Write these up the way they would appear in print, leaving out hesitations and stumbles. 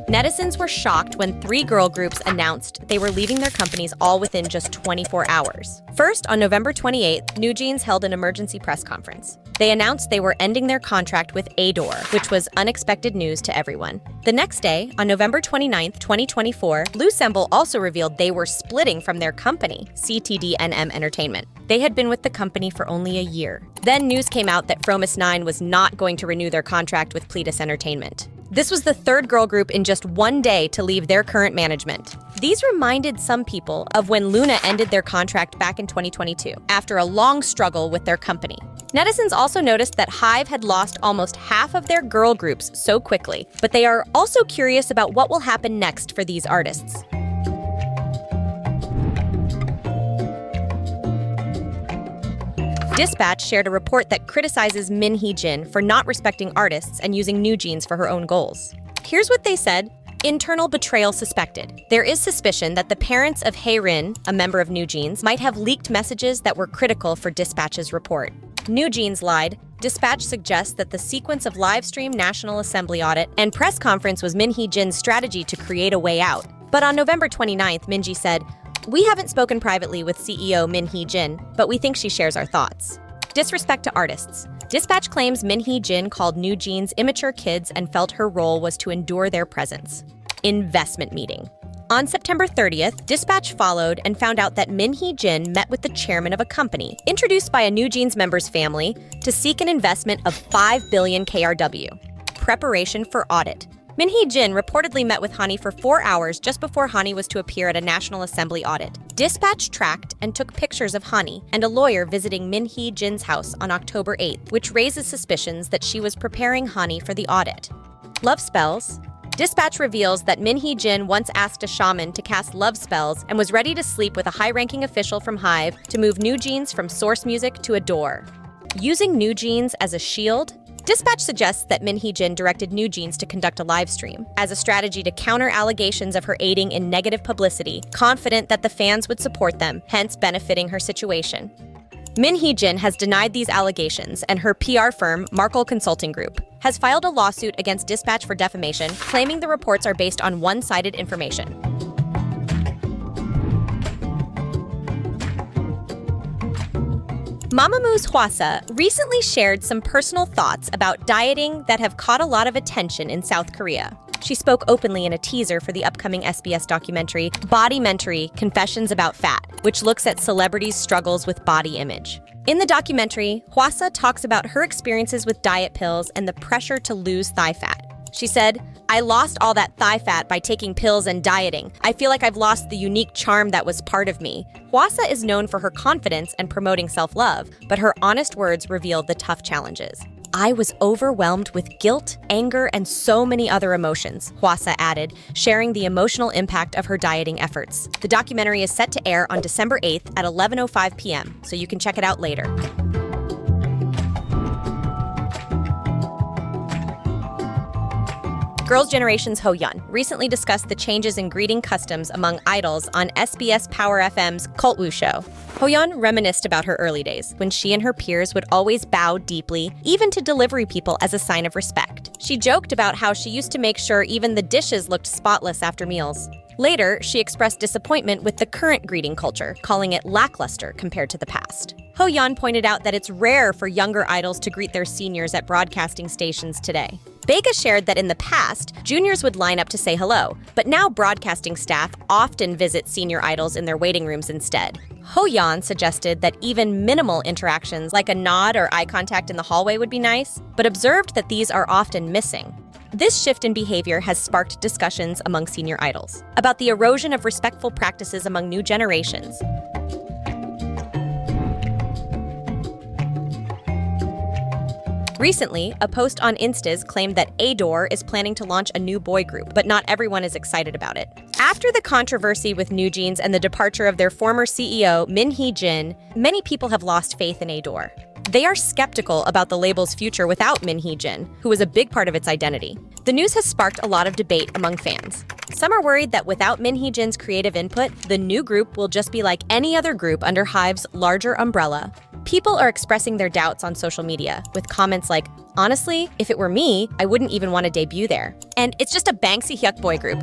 Netizens were shocked when 3 girl groups announced they were leaving their companies all within just 24 hours. First, on November 28th, NewJeans held an emergency press conference. They announced they were ending their contract with ADOR, which was unexpected news to everyone. The next day, on November 29th, 2024, Ensemble also revealed they were splitting from their company, CTDNM Entertainment. They had been with the company for only a year. Then news came out that Fromis9 was not going to renew their contract with Pledis Entertainment. This was the 3rd girl group in just 1 day to leave their current management. These reminded some people of when Luna ended their contract back in 2022, after a long struggle with their company. Netizens also noticed that HYBE had lost almost half of their girl groups so quickly, but they are also curious about what will happen next for these artists. Dispatch shared a report that criticizes Min Hee Jin for not respecting artists and using NewJeans for her own goals. Here's what they said. Internal betrayal suspected. There is suspicion that the parents of Haerin, a member of NewJeans, might have leaked messages that were critical for Dispatch's report. NewJeans lied. Dispatch suggests that the sequence of live-stream National Assembly audit and press conference was Min Hee Jin's strategy to create a way out. But on November 29th, Minji said, "We haven't spoken privately with CEO Min Hee Jin, but we think she shares our thoughts." Disrespect to artists. Dispatch claims Min Hee Jin called NewJeans immature kids and felt her role was to endure their presence. Investment meeting. On September 30th, Dispatch followed and found out that Min Hee Jin met with the chairman of a company, introduced by a NewJeans member's family, to seek an investment of 5 billion KRW. Preparation for audit. Min Hee Jin reportedly met with Hani for 4 hours just before Hani was to appear at a National Assembly audit. Dispatch tracked and took pictures of Hani and a lawyer visiting Min Hee Jin's house on October 8th, which raises suspicions that she was preparing Hani for the audit. Love spells. Dispatch reveals that Min Hee Jin once asked a shaman to cast love spells and was ready to sleep with a high-ranking official from HYBE to move NewJeans from Source Music to ADOR. Using NewJeans as a shield, Dispatch suggests that Min Hee Jin directed NewJeans to conduct a live stream as a strategy to counter allegations of her aiding in negative publicity, confident that the fans would support them, hence benefiting her situation. Min Hee Jin has denied these allegations, and her PR firm, Markle Consulting Group, has filed a lawsuit against Dispatch for defamation, claiming the reports are based on one-sided information. MAMAMOO's Hwasa recently shared some personal thoughts about dieting that have caught a lot of attention in South Korea. She spoke openly in a teaser for the upcoming SBS documentary, Bodymentary: Confessions About Fat, which looks at celebrities' struggles with body image. In the documentary, Hwasa talks about her experiences with diet pills and the pressure to lose thigh fat. She said, "I lost all that thigh fat by taking pills and dieting. I feel like I've lost the unique charm that was part of me." Hwasa is known for her confidence and promoting self-love, but her honest words revealed the tough challenges. "I was overwhelmed with guilt, anger, and so many other emotions," Hwasa added, sharing the emotional impact of her dieting efforts. The documentary is set to air on December 8th at 11:05 p.m., so you can check it out later. Girls' Generation's Hyoyeon recently discussed the changes in greeting customs among idols on SBS Power FM's Cult Woo show. Hyoyeon reminisced about her early days, when she and her peers would always bow deeply, even to delivery people as a sign of respect. She joked about how she used to make sure even the dishes looked spotless after meals. Later, she expressed disappointment with the current greeting culture, calling it lackluster compared to the past. Hyoyeon pointed out that it's rare for younger idols to greet their seniors at broadcasting stations today. Bega shared that in the past, juniors would line up to say hello, but now broadcasting staff often visit senior idols in their waiting rooms instead. Hyoyeon suggested that even minimal interactions like a nod or eye contact in the hallway would be nice, but observed that these are often missing. This shift in behavior has sparked discussions among senior idols about the erosion of respectful practices among new generations. Recently, a post on Instiz claimed that ADOR is planning to launch a new boy group, but not everyone is excited about it. After the controversy with NewJeans and the departure of their former CEO, Min Hee Jin, many people have lost faith in ADOR. They are skeptical about the label's future without Min Hee Jin, who was a big part of its identity. The news has sparked a lot of debate among fans. Some are worried that without Min Hee Jin's creative input, the new group will just be like any other group under HYBE's larger umbrella. People are expressing their doubts on social media, with comments like, "Honestly, if it were me, I wouldn't even want to debut there. And it's just a Banksy hyuk boy group."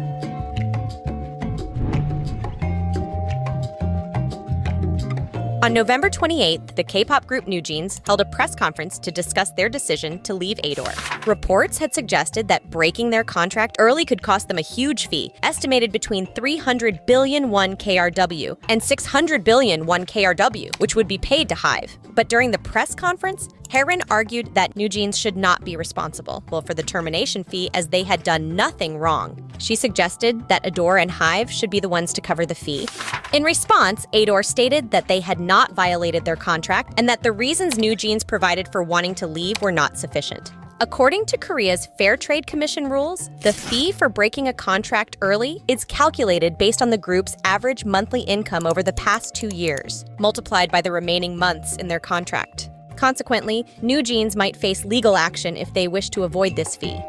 On November 28th, the K-pop group NewJeans held a press conference to discuss their decision to leave ADOR. Reports had suggested that breaking their contract early could cost them a huge fee, estimated between 300 billion won KRW and 600 billion won KRW, which would be paid to HYBE. But during the press conference, Haerin argued that NewJeans should not be responsible for the termination fee as they had done nothing wrong. She suggested that ADOR and HYBE should be the ones to cover the fee. In response, ADOR stated that they had not violated their contract and that the reasons NewJeans provided for wanting to leave were not sufficient. According to Korea's Fair Trade Commission rules, the fee for breaking a contract early is calculated based on the group's average monthly income over the past 2 years, multiplied by the remaining months in their contract. Consequently, NewJeans might face legal action if they wish to avoid this fee.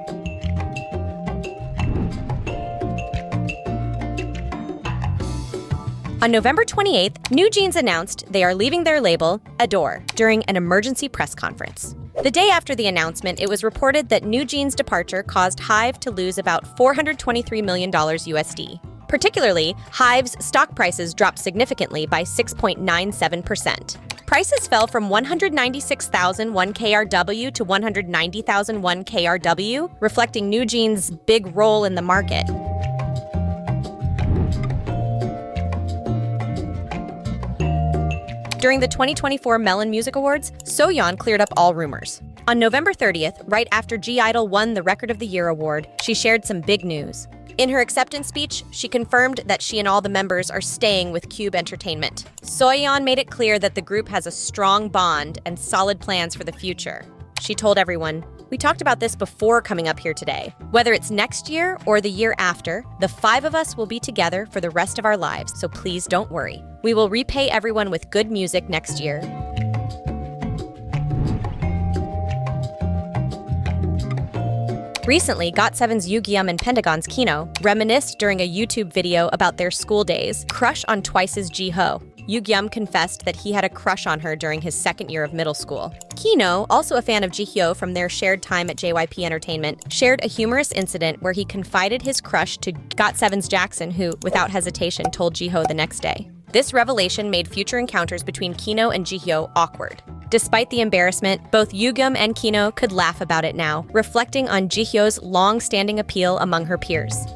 On November 28th, NewJeans announced they are leaving their label, ADOR, during an emergency press conference. The day after the announcement, it was reported that NewJeans' departure caused HYBE to lose about $423 million USD. Particularly, HYBE's stock prices dropped significantly by 6.97%. Prices fell from 196,001 KRW to 190,001 KRW, reflecting NewJeans' big role in the market. During the 2024 Melon Music Awards, Soyeon cleared up all rumors. On November 30th, right after I-DLE won the Record of the Year award, she shared some big news. In her acceptance speech, she confirmed that she and all the members are staying with Cube Entertainment. Soyeon made it clear that the group has a strong bond and solid plans for the future. She told everyone, "We talked about this before coming up here today. Whether it's next year or the year after, the 5 of us will be together for the rest of our lives, so please don't worry. We will repay everyone with good music next year." Recently, GOT7's Yugeom and Pentagon's Kino reminisced during a YouTube video about their school days crush on Twice's Jihyo. Yugeom confessed that he had a crush on her during his 2nd year of middle school. Kino, also a fan of Jihyo from their shared time at JYP Entertainment, shared a humorous incident where he confided his crush to GOT7's Jackson, who, without hesitation, told Jihyo the next day. This revelation made future encounters between Kino and Jihyo awkward. Despite the embarrassment, both Yugeom and Kino could laugh about it now, reflecting on Jihyo's long-standing appeal among her peers.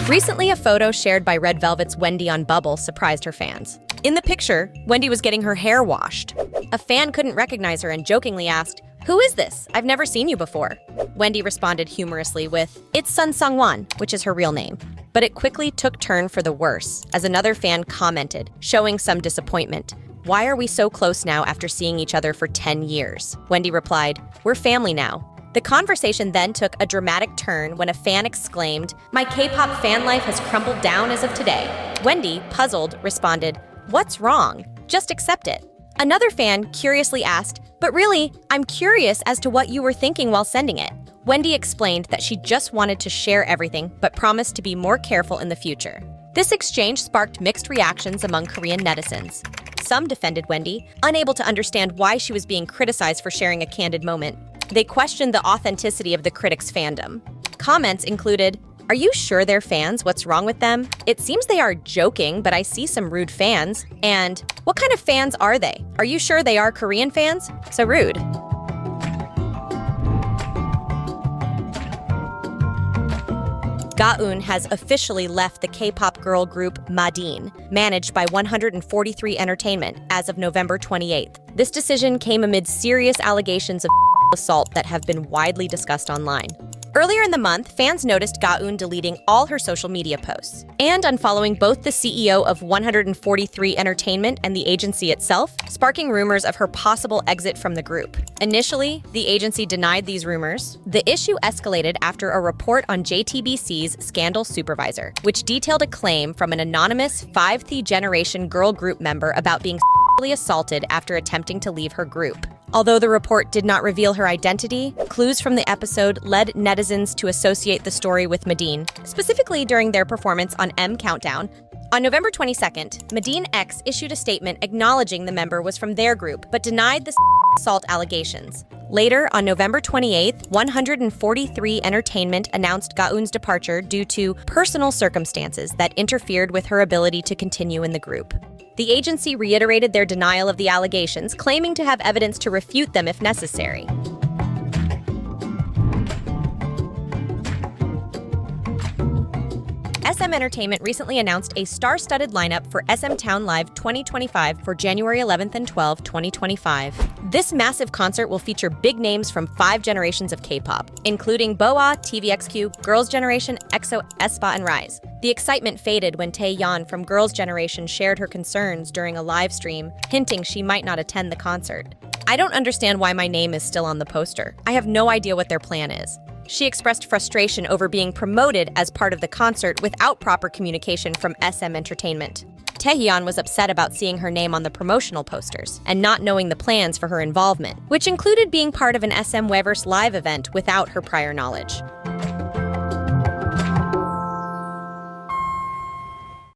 Recently, a photo shared by Red Velvet's Wendy on Bubble surprised her fans. In the picture, Wendy was getting her hair washed. A fan couldn't recognize her and jokingly asked, "Who is this? I've never seen you before." Wendy responded humorously with, "It's Sun Sungwon," which is her real name. But it quickly took turn for the worse, as another fan commented, showing some disappointment. "Why are we so close now after seeing each other for 10 years? Wendy replied, "We're family now." The conversation then took a dramatic turn when a fan exclaimed, "My K-pop fan life has crumbled down as of today." Wendy, puzzled, responded, "What's wrong? Just accept it." Another fan curiously asked, "But really, I'm curious as to what you were thinking while sending it." Wendy explained that she just wanted to share everything, but promised to be more careful in the future. This exchange sparked mixed reactions among Korean netizens. Some defended Wendy, unable to understand why she was being criticized for sharing a candid moment. They questioned the authenticity of the critics' fandom. Comments included, "Are you sure they're fans? What's wrong with them? It seems they are joking, but I see some rude fans." And, "What kind of fans are they? Are you sure they are Korean fans? So rude." Gaeun has officially left the K-pop girl group MADEIN, managed by 143 Entertainment, as of November 28th. This decision came amid serious allegations of assault that have been widely discussed online. Earlier in the month, fans noticed Gaeun deleting all her social media posts and unfollowing both the CEO of 143 Entertainment and the agency itself, sparking rumors of her possible exit from the group. Initially, the agency denied these rumors. The issue escalated after a report on JTBC's Scandal Supervisor, which detailed a claim from an anonymous 5th generation girl group member about being sexually assaulted after attempting to leave her group. Although the report did not reveal her identity, clues from the episode led netizens to associate the story with MADEIN, specifically during their performance on M Countdown. On November 22nd, MADEIN X issued a statement acknowledging the member was from their group, but denied the assault allegations. Later, on November 28th, 143 Entertainment announced Gaeun's departure due to personal circumstances that interfered with her ability to continue in the group. The agency reiterated their denial of the allegations, claiming to have evidence to refute them if necessary. SM Entertainment recently announced a star-studded lineup for SM Town Live 2025 for January 11th and 12th, 2025. This massive concert will feature big names from 5 generations of K-pop, including BoA, TVXQ, Girls' Generation, EXO, aespa, and Rise. The excitement faded when Taeyeon from Girls' Generation shared her concerns during a live stream, hinting she might not attend the concert. "I don't understand why my name is still on the poster. I have no idea what their plan is." She expressed frustration over being promoted as part of the concert without proper communication from SM Entertainment. Taeyeon was upset about seeing her name on the promotional posters and not knowing the plans for her involvement, which included being part of an SM Weverse live event without her prior knowledge.